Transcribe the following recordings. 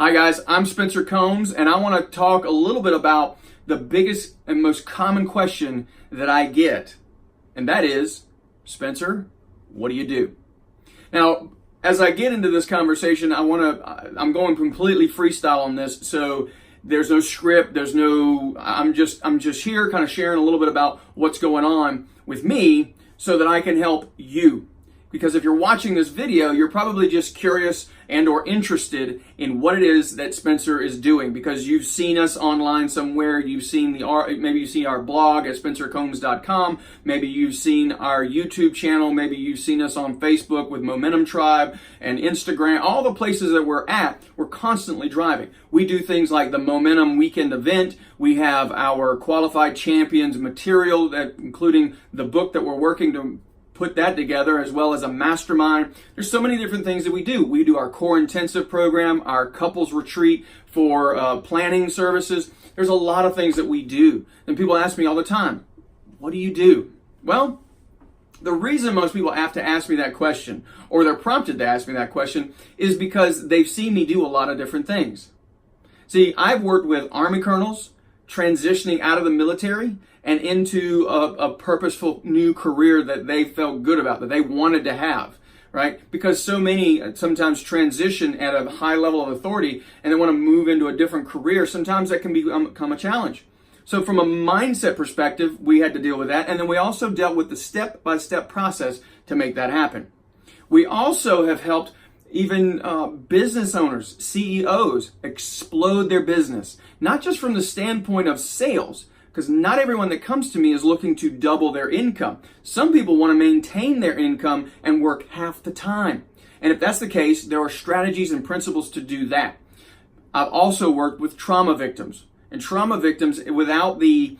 Hi guys, I'm Spencer Combs, and I want to talk a little bit about the biggest and most common question that I get, and that is, Spencer, what do you do? Now, as I get into this conversation, I'm going completely freestyle on this, so there's no script, I'm just here kind of sharing a little bit about what's going on with me so that I can help you. Because if you're watching this video, you're probably just curious and or interested in what it is that Spencer is doing, because you've seen us online somewhere. Maybe you've seen our blog at spencercombs.com. Maybe you've seen our YouTube channel. Maybe you've seen us on Facebook with Momentum Tribe and Instagram. All the places that we're at, we're constantly driving. We do things like the Momentum Weekend event. We have our Qualified Champions material, including the book that we're working to put that together, as well as a mastermind. There's so many different things that we do. We do our core intensive program, our couples retreat for planning services. There's a lot of things that we do. And people ask me all the time, what do you do? Well, the reason most people have to ask me that question, or they're prompted to ask me that question, is because they've seen me do a lot of different things. See, I've worked with Army colonels transitioning out of the military and into a purposeful new career that they felt good about, that they wanted to have, right? Because so many sometimes transition at a high level of authority and they want to move into a different career. Sometimes that can become a challenge. So from a mindset perspective, we had to deal with that. And then we also dealt with the step-by-step process to make that happen. We also have helped even business owners, CEOs, explode their business, not just from the standpoint of sales, because not everyone that comes to me is looking to double their income. Some people want to maintain their income and work half the time. And if that's the case, there are strategies and principles to do that. I've also worked with trauma victims. And trauma victims, without the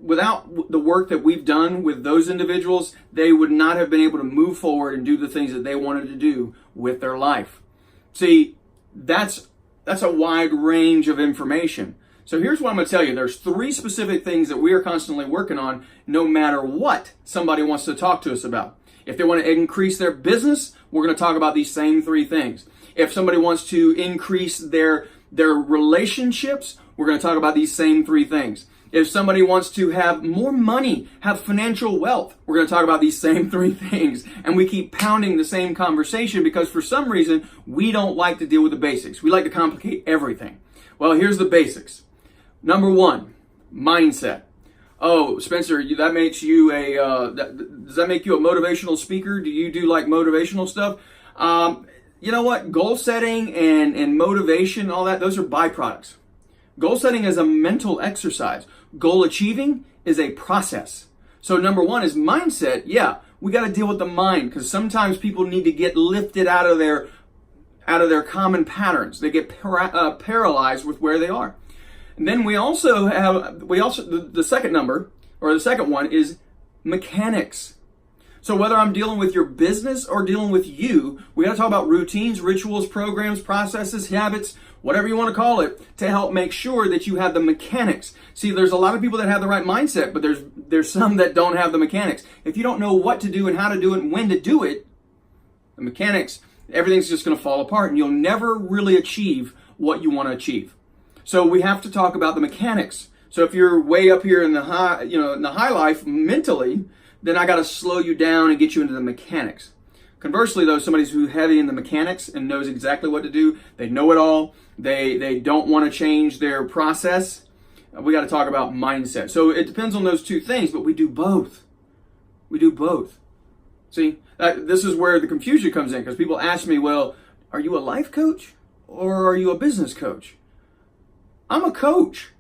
work that we've done with those individuals, they would not have been able to move forward and do the things that they wanted to do with their life. See, that's a wide range of information. So here's what I'm going to tell you. There's 3 specific things that we are constantly working on no matter what somebody wants to talk to us about. If they want to increase their business, we're going to talk about these same 3 things. If somebody wants to increase their relationships, we're going to talk about these same 3 things. If somebody wants to have more money, have financial wealth, we're going to talk about these same 3 things. And we keep pounding the same conversation because for some reason, we don't like to deal with the basics. We like to complicate everything. Well, here's the basics. Number 1, mindset. Oh, Spencer, that makes you does that make you a motivational speaker? Do you do like motivational stuff? You know what? Goal setting and motivation, all that, those are byproducts. Goal setting is a mental exercise. Goal achieving is a process. So number 1 is mindset. Yeah, we got to deal with the mind, because sometimes people need to get lifted out of their common patterns. They get paralyzed with where they are. And then the second number, or the second one, is mechanics. So whether I'm dealing with your business or dealing with you, we got to talk about routines, rituals, programs, processes, habits, whatever you want to call it, to help make sure that you have the mechanics. See, there's a lot of people that have the right mindset, but there's some that don't have the mechanics. If you don't know what to do and how to do it and when to do it, the mechanics, everything's just going to fall apart and you'll never really achieve what you want to achieve. So we have to talk about the mechanics. So if you're way up here in the high life mentally, then I got to slow you down and get you into the mechanics. Conversely, though, somebody who's heavy in the mechanics and knows exactly what to do, they know it all, they don't want to change their process, we got to talk about mindset. So it depends on those 2 things, but we do both. We do both. See, this is where the confusion comes in, because people ask me, well, are you a life coach or are you a business coach? I'm a coach.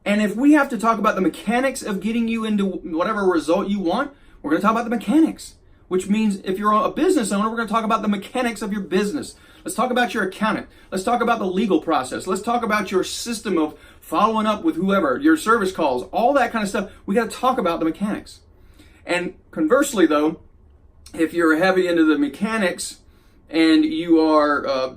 And if we have to talk about the mechanics of getting you into whatever result you want, we're going to talk about the mechanics. Which means if you're a business owner, we're going to talk about the mechanics of your business. Let's talk about your accountant. Let's talk about the legal process. Let's talk about your system of following up with whoever, your service calls, all that kind of stuff. We got to talk about the mechanics. And conversely, though, if you're heavy into the mechanics and you are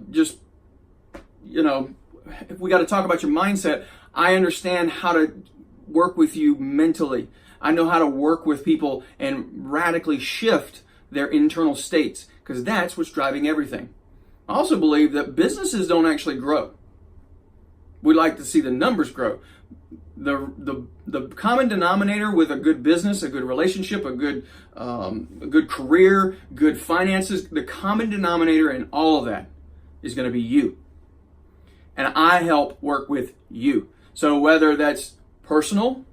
if we got to talk about your mindset, I understand how to work with you mentally. I know how to work with people and radically shift their internal states, because that's what's driving everything. I also believe that businesses don't actually grow. We like to see the numbers grow. The common denominator with a good business, a good relationship, a good career, good finances, the common denominator in all of that is going to be you. And I help work with you. So whether that's personal,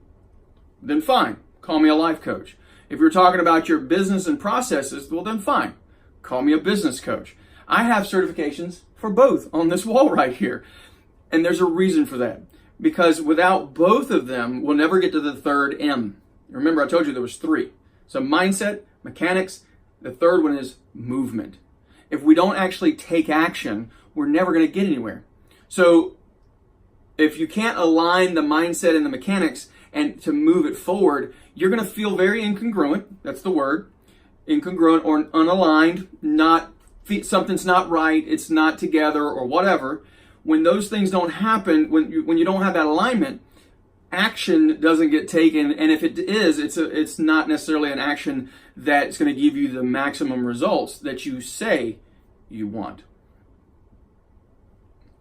then fine, call me a life coach. If you're talking about your business and processes, well then fine, call me a business coach. I have certifications for both on this wall right here. And there's a reason for that. Because without both of them, we'll never get to the third M. Remember, I told you there was 3. So mindset, mechanics, the third one is movement. If we don't actually take action, we're never going to get anywhere. So if you can't align the mindset and the mechanics and to move it forward, you're going to feel very incongruent. That's the word. Incongruent or unaligned, something's not right, it's not together or whatever. When those things don't happen, when you don't have that alignment, action doesn't get taken, and if it is, it's not necessarily an action that's going to give you the maximum results that you say you want.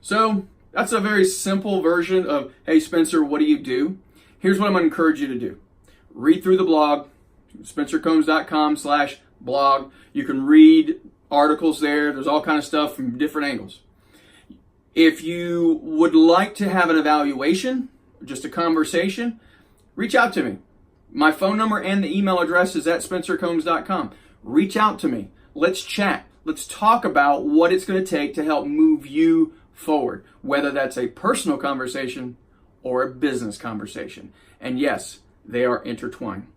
So that's a very simple version of, hey Spencer, what do you do? Here's what I'm going to encourage you to do. Read through the blog, spencercombs.com/blog. You can read articles there. There's all kind of stuff from different angles. If you would like to have an evaluation, just a conversation, reach out to me. My phone number and the email address is at spencercombs.com. Reach out to me. Let's chat. Let's talk about what it's going to take to help move you forward, whether that's a personal conversation or a business conversation. And yes, they are intertwined.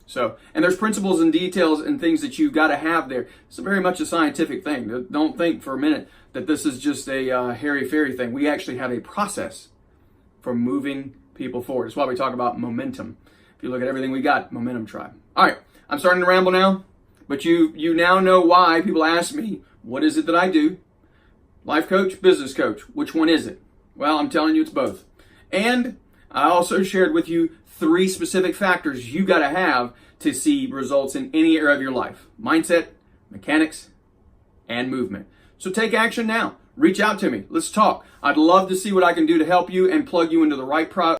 So, and there's principles and details and things that you've got to have there. It's very much a scientific thing. Don't think for a minute that this is just a hairy-fairy thing. We actually have a process for moving people forward. That's why we talk about momentum. If you look at everything we got, Momentum Tribe. All right, I'm starting to ramble now, but you now know why people ask me, what is it that I do? Life coach, business coach, which one is it? Well, I'm telling you it's both. And I also shared with you 3 specific factors you got to have to see results in any area of your life. Mindset, mechanics, and movement. So take action now. Reach out to me. Let's talk. I'd love to see what I can do to help you and plug you into the right